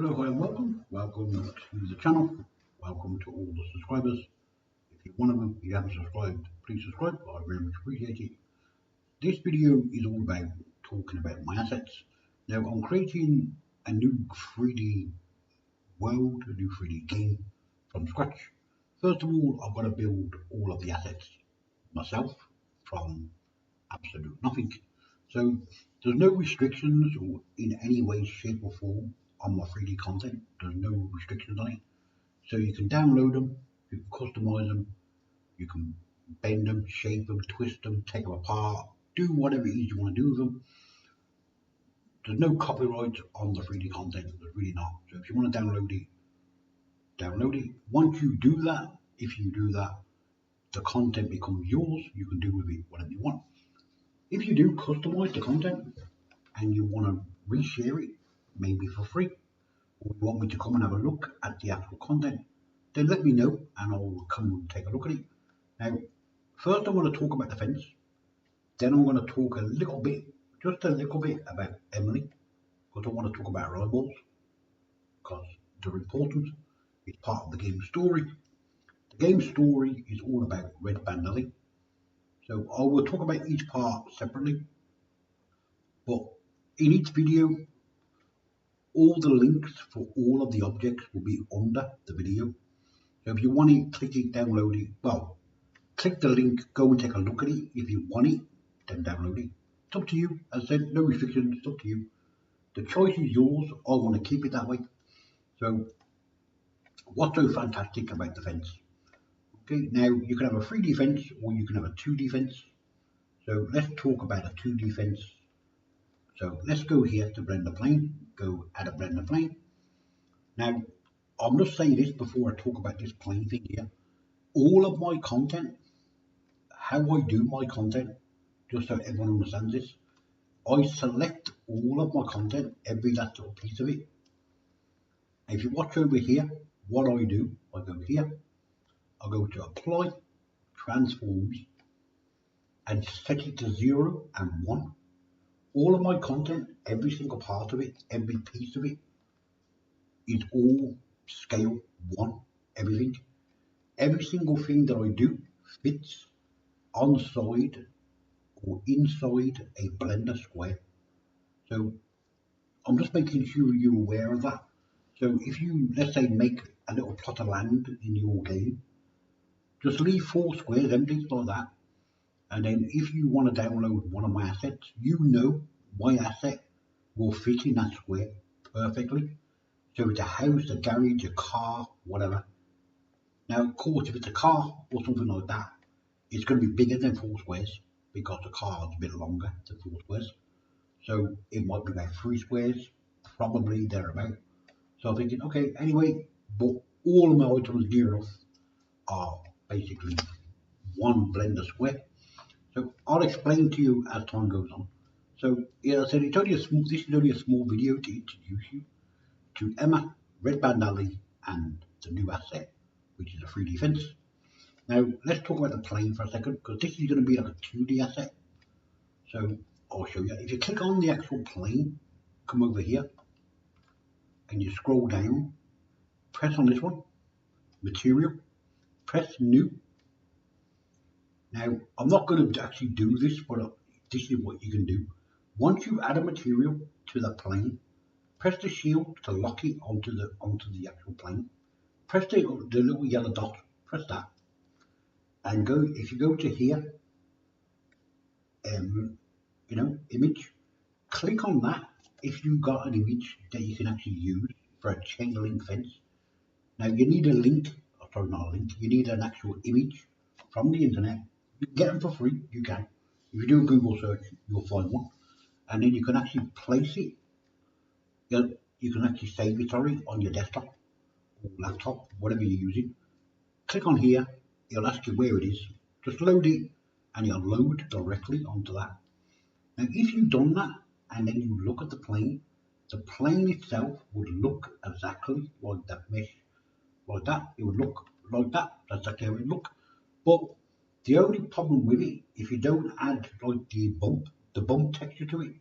Hello, hi and welcome. Welcome to the channel. Welcome to all the subscribers. If you're one of them, you haven't subscribed, please subscribe. I very much appreciate it. This video is all about talking about my assets. Now I'm creating a new 3D world, a new 3D game from scratch. First of all, I've got to build all of the assets myself from absolute nothing. So there's no restrictions or in any way, shape or form on my 3D content. There's no restrictions on it. So you can download them, you can customize them, you can bend them, shape them, twist them, take them apart, do whatever it is you want to do with them. There's no copyright on the 3D content, there's really not. So if you want to download it, download it. Once you do that, if you do that, the content becomes yours. You can do with it whatever you want. If you do customize the content and you want to reshare it, maybe for free, or you want me to come and have a look at the actual content, then let me know and I'll come and take a look at it. Now, first I want to talk about the fence, then I'm going to talk a little bit, just a little bit about Emily, because I want to talk about her eyeballs, because they're important. It's part of the game story. The game story is all about Red Bandali. So I will talk about each part separately, but in each video, all the links for all of the objects will be under the video. So if you want it, click it, download it. Well, click the link, go and take a look at it. If you want it, then download it. It's up to you. As I said, no restrictions, it's up to you. The choice is yours. I want to keep it that way. So what's so fantastic about the fence? Okay, now you can have a 3D fence or you can have a 2D fence. So let's talk about a 2D fence. So let's go here to blend the plane, go add a blend the plane. Now, I must say this before I talk about this plane thing here. All of my content, how I do my content, just so everyone understands this, I select all of my content, every last little piece of it. If you watch over here, what I do, I go here, I go to apply, transforms, and set it to 0 and 1. All of my content, every single part of it, every piece of it, is all scale 1, everything. Every single thing that I do fits on side or inside a blender square. So I'm just making sure you're aware of that. So if you, let's say, make a little plot of land in your game, just leave 4 squares empty like that. And then if you want to download one of my assets, you know my asset will fit in that square perfectly. So it's a house, a garage, a car, whatever. Now, of course, if it's a car or something like that, it's going to be bigger than 4 squares because the car is a bit longer than 4 squares. So it might be about 3 squares, probably thereabout. So I'm thinking, okay, anyway, but all of my items near enough are basically one blender square. So I'll explain to you as time goes on. So yeah, I said it's only a small, this is only a small video to introduce you to Emma, Red Band Alley, and the new asset, which is a 3D fence. Now let's talk about the plane for a second, because this is going to be like a 2D asset. So I'll show you. If you click on the actual plane, come over here, and you scroll down, press on this one, material, press new. Now, I'm not going to actually do this, but this is what you can do. Once you add a material to the plane, press the shield to lock it onto the actual plane. Press the little yellow dot, press that, and go. If you go to here, image, click on that. If you've got an image that you can actually use for a chain link fence. Now you need a link, sorry, not a link, you need an actual image from the internet. You can get them for free, you can. If you do a Google search, you'll find one. And then you can actually place it, you can actually save it, sorry, on your desktop or laptop, whatever you're using. Click on here, it'll ask you where it is. Just load it and it'll load directly onto that. Now if you've done that and then you look at the plane itself would look exactly like that mesh. Like that, it would look like that. That's exactly how it would look. But the only problem with it, if you don't add like the bump texture to it,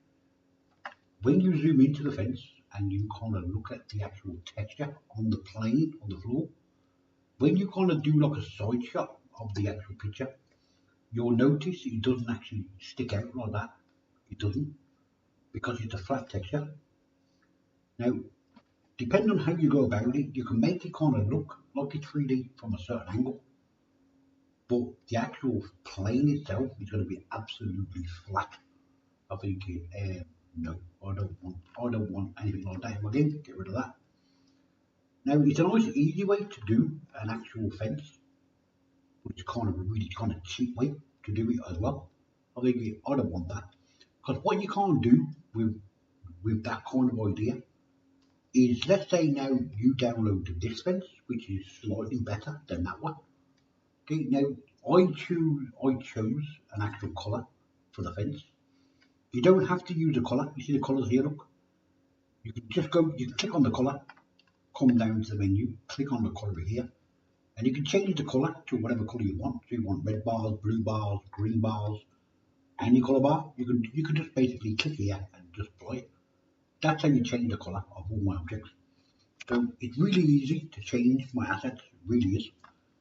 when you zoom into the fence and you kind of look at the actual texture on the plane, on the floor, when you kind of do like a side shot of the actual picture, you'll notice it doesn't actually stick out like that. It doesn't, because it's a flat texture. Now, depending on how you go about it, you can make it kind of look like it's 3D from a certain angle, but the actual plane itself is going to be absolutely flat. I think no, I don't want anything like that. Again, get rid of that. Now, it's a nice, easy way to do an actual fence, which is kind of a really kind of cheap way to do it as well. I think I don't want that, because what you can't do with that kind of idea is, let's say now you download this fence, which is slightly better than that one. Okay, now I chose an actual colour for the fence. You don't have to use a colour. You see the colours here, look. You can just go, you can click on the colour, come down to the menu, click on the colour here, and you can change the colour to whatever colour you want. So you want red bars, blue bars, green bars, any colour bar. You can just basically click here and just apply it. That's how you change the colour of all my objects. So it's really easy to change my assets, it really is.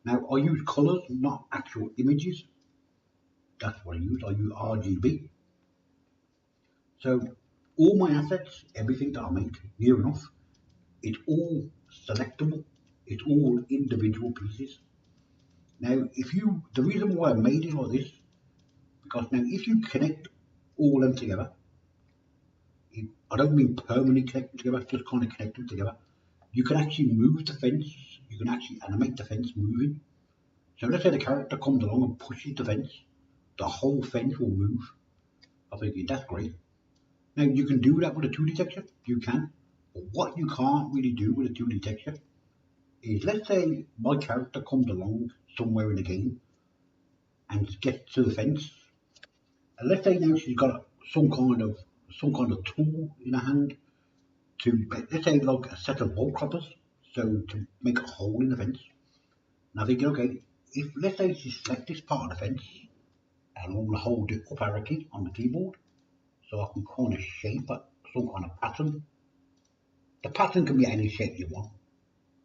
Now I use colours, not actual images. That's what I use. I use RGB. So all my assets, everything that I make, near enough, it's all selectable. It's all individual pieces. Now, the reason why I made it like this, because now if you connect all them together, I don't mean permanently connect them together, just kind of connect them together. You can actually move the fence. You can actually animate the fence moving. So let's say the character comes along and pushes the fence, the whole fence will move. I think that's great. Now you can do that with a 2D texture, you can. But what you can't really do with a 2D texture is, let's say my character comes along somewhere in the game and gets to the fence, and let's say now she's got some kind of tool in her hand to, let's say like a set of bolt cutters, so to make a hole in the fence. And I think, okay, if let's say she selects this part of the fence, and I'm going to hold the up arrow key on the keyboard, so I can kind of shape it, some kind of pattern. The pattern can be any shape you want,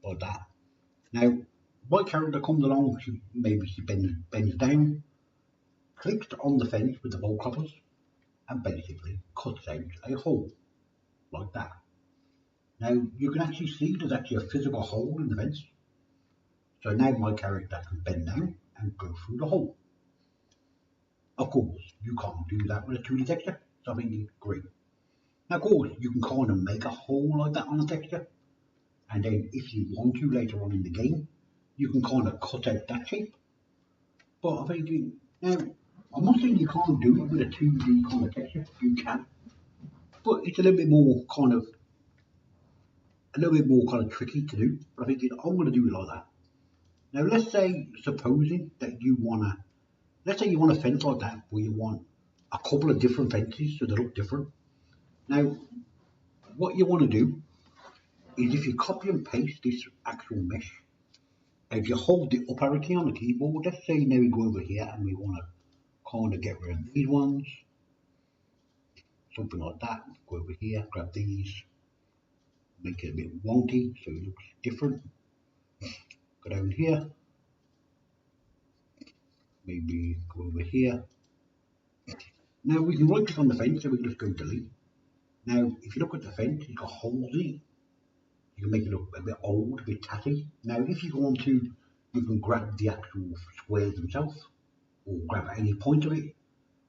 like that. Now, my character comes along, maybe she bends down, clicks on the fence with the bolt cutters, and basically cuts out a hole, like that. Now, you can actually see there's actually a physical hole in the fence. So now my character can bend down and go through the hole. Of course, you can't do that with a 2D texture, so I think it's great. Now, of course, you can kind of make a hole like that on a texture, and then if you want to later on in the game, you can kind of cut out that shape. But I think, now, I'm not saying you can't do it with a 2D kind of texture, you can, but it's a little bit more kind of tricky to do. But I think I'm going to do it like that. Now, let's say, supposing that let's say you want a fence like that, where you want a couple of different fences so they look different. Now, what you want to do is, if you copy and paste this actual mesh, if you hold the up arrow key on the keyboard, let's say now we go over here and we want to kind of get rid of these ones, something like that. Go over here, grab these, make it a bit wonky so it looks different. Go down here, maybe go over here. Now we can right click on the fence, so we can just go delete. Now, if you look at the fence, it's got holes in it. You can make it look a bit old, a bit tatty. Now, if you want to, you can grab the actual squares themselves, or grab any point of it,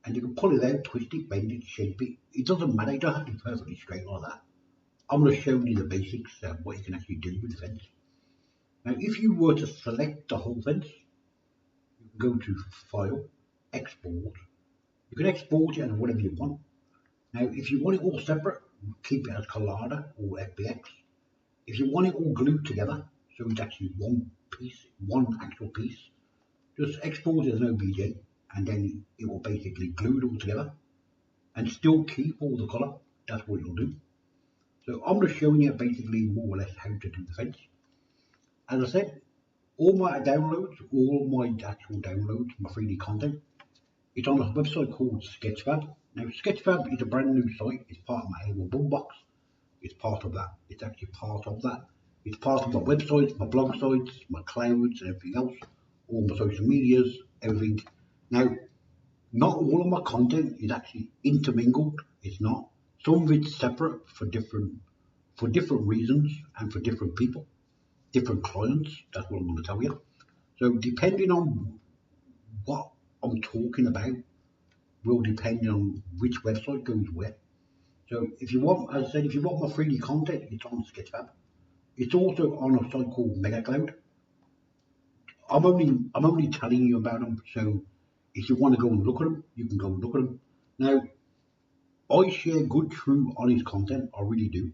and you can pull it out, twist it, bend it, shape it. It doesn't matter, it doesn't have to be perfectly straight like that. I'm going to show you the basics of what you can actually do with the fence. Now, if you were to select the whole fence, you can go to File, Export. You can export it as whatever you want. Now, if you want it all separate, keep it as Collada or FBX. If you want it all glued together, so it's actually one piece, one actual piece, just export it as an OBJ, and then it will basically glue it all together and still keep all the colour. That's what it'll do. So I'm just showing you basically more or less how to do the fence. As I said, all my actual downloads, my 3D content, It's on a website called Sketchfab. Now, Sketchfab is a brand new site. It's part of my Able Boombox. It's part of that. It's actually part of that. It's part of my websites, my blog sites, my clouds, and everything else. All my social medias, everything. Now, not all of my content is actually intermingled. It's not. Some of it's separate for different reasons and for different people, different clients. That's what I'm going to tell you. So depending on what I'm talking about will depend on which website goes where. So if you want, as I said, if you want my 3D content, it's on Sketchfab. It's also on a site called MegaCloud. I'm only telling you about them. So if you want to go and look at them, you can go and look at them. Now, I share good, true, honest content. I really do.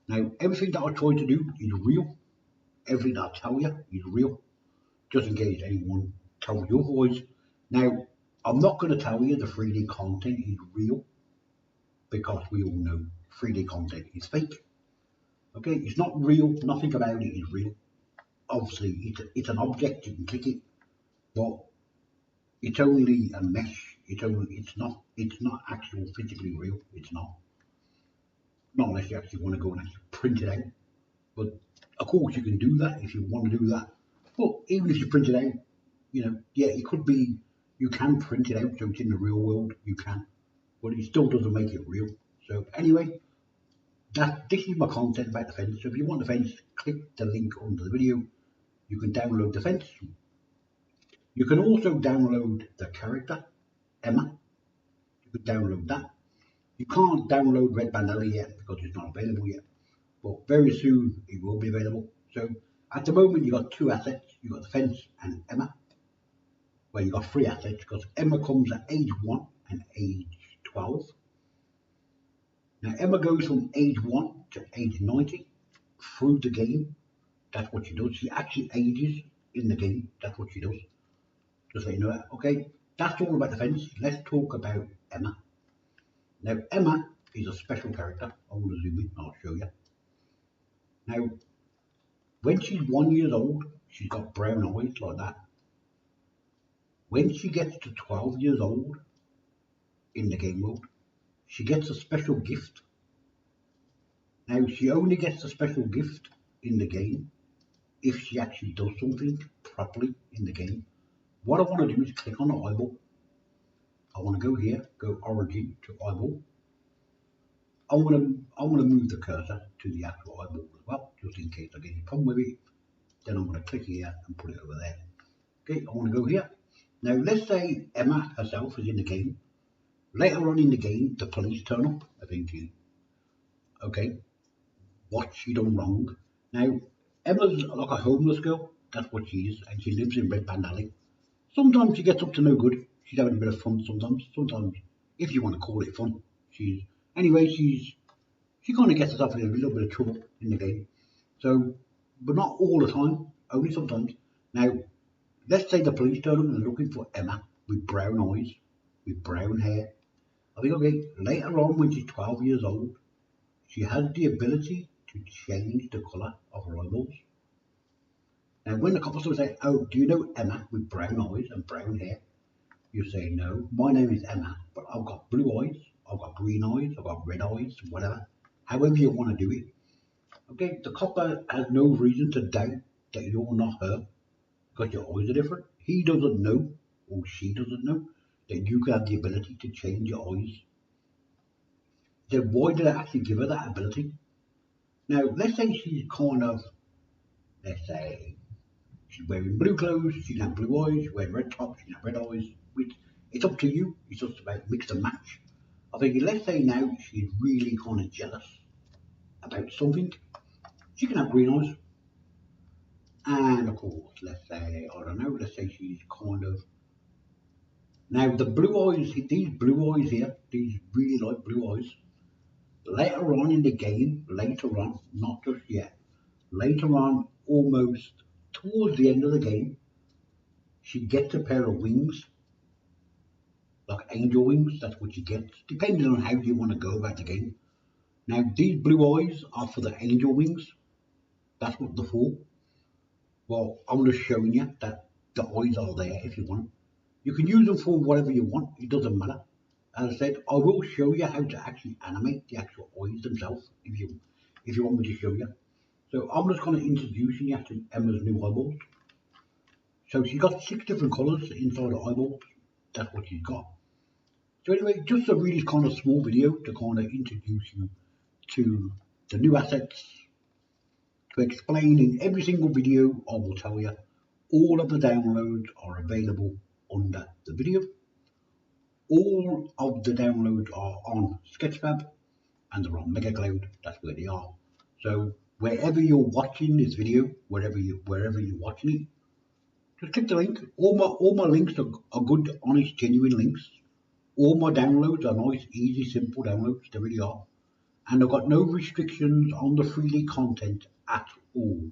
Now, everything that I try to do is real. Everything that I tell you is real. Just in case anyone tells you otherwise. Now, I'm not going to tell you the 3D content is real because we all know 3D content is fake. Okay, it's not real. Nothing about it is real. Obviously, it's an object. You can click it, but it's only a mesh. It's not actual physically real. It's not. Not unless you actually want to go and actually print it out. But of course, you can do that if you want to do that. But even if you print it out, yeah, it could be. You can print it out so it's in the real world. You can, but it still doesn't make it real. So anyway, this is my content about the fence. So if you want the fence, click the link under the video. You can download the fence. You can also download the character, Emma. You can download that. You can't download Red Bandana yet because it's not available yet. But very soon it will be available. So at the moment you've got two assets. You've got the fence and Emma. Well, you've got three assets because Emma comes at age 1 and age 12. Now Emma goes from age 1 to age 90 through the game. That's what she does. She actually ages in the game. That's what she does. Just so you know that. Okay, that's all about the fence. Let's talk about Emma. Now Emma is a special character. I want to zoom in. I'll show you. Now, when she's 1 year old, she's got brown eyes like that. When she gets to 12 years old in the game world, she gets a special gift. Now, she only gets a special gift in the game if she actually does something properly in the game. What I want to do is click on the eyeball. I want to go here, go origin to eyeball. I want to move the cursor to the actual eyeball as well, just in case I get any problem with it. Then I'm going to click here and put it over there. Okay, I want to go here. Now, let's say Emma herself is in the game. Later on in the game, the police turn up. I think, okay, what she done wrong? Now, Emma's like a homeless girl. That's what she is, and she lives in Red Band Alley. Sometimes she gets up to no good. She's having a bit of fun sometimes. Sometimes, if you want to call it fun, she kind of gets herself in a little bit of trouble in the game. So, but not all the time. Only sometimes. Now, let's say the police turn up and they're looking for Emma with brown eyes, with brown hair. I think, okay, later on when she's 12 years old, she has the ability to change the colour of her eyeballs. Now, when the couple say, oh, do you know Emma with brown eyes and brown hair? You say, no, my name is Emma, but I've got blue eyes, I've got green eyes, I've got red eyes, whatever. However you want to do it. Okay, the copper has no reason to doubt that you're not her because your eyes are different. He doesn't know, or she doesn't know, that you have the ability to change your eyes. Then why did I actually give her that ability? Now, let's say she's let's say she's wearing blue clothes, she can have blue eyes, she's wearing red top, she can have red eyes. Which, it's up to you, it's just about mix and match. I think let's say now she's really kind of jealous about something, she can have green eyes. And of course, let's say, I don't know, let's say she's now the blue eyes, these blue eyes here, these really light blue eyes, later on in the game, later on, not just yet, later on, almost towards the end of the game, she gets a pair of wings, like angel wings. That's what she gets, depending on how you want to go about the game. Now, these blue eyes are for the angel wings. That's what they're for. Well, I'm just showing you that the eyes are there if you want. You can use them for whatever you want, it doesn't matter. As I said, I will show you how to actually animate the actual eyes themselves if you want me to show you. So I'm just kind of introducing you to Emma's new eyeballs. So she's got 6 different colours inside the eyeballs. That's what she's got. So anyway, just a really kind of small video to kind of introduce you to the new assets, to explain in every single video I will tell you all of the downloads are available under the video. All of the downloads are on Sketchfab and they're on MegaCloud. That's where they are. So wherever you're watching this video, wherever you're watching it, just click the link. All my links are good, honest, genuine links. All my downloads are nice, easy, simple downloads. They really are. And I've got no restrictions on the freely content at all.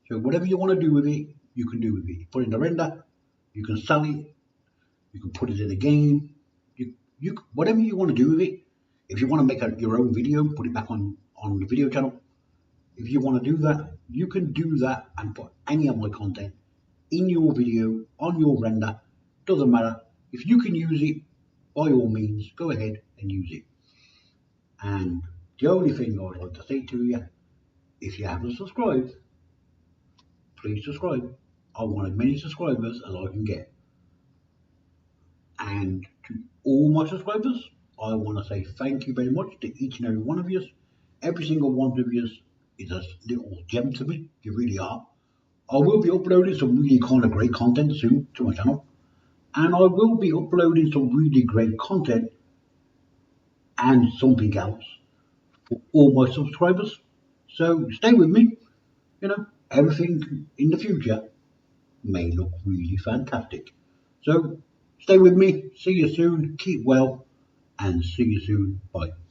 So whatever you want to do with it, you can do with it. Put it in the render, you can sell it, you can put it in a game, you whatever you want to do with it. If you want to make your own video, put it back on the video channel. If you want to do that, you can do that and put any of my content in your video, on your render. Doesn't matter. If you can use it, by all means, go ahead and use it. And the only thing I'd like to say to you, if you haven't subscribed, please subscribe. I want as many subscribers as I can get. And to all my subscribers, I want to say thank you very much to each and every one of you. Every single one of you is a little gem to me. You really are. I will be uploading some really kind of great content soon to my channel. And I will be uploading some really great content and something else for all my subscribers. So stay with me. Everything in the future may look really fantastic. So stay with me. See you soon. Keep well and see you soon. Bye.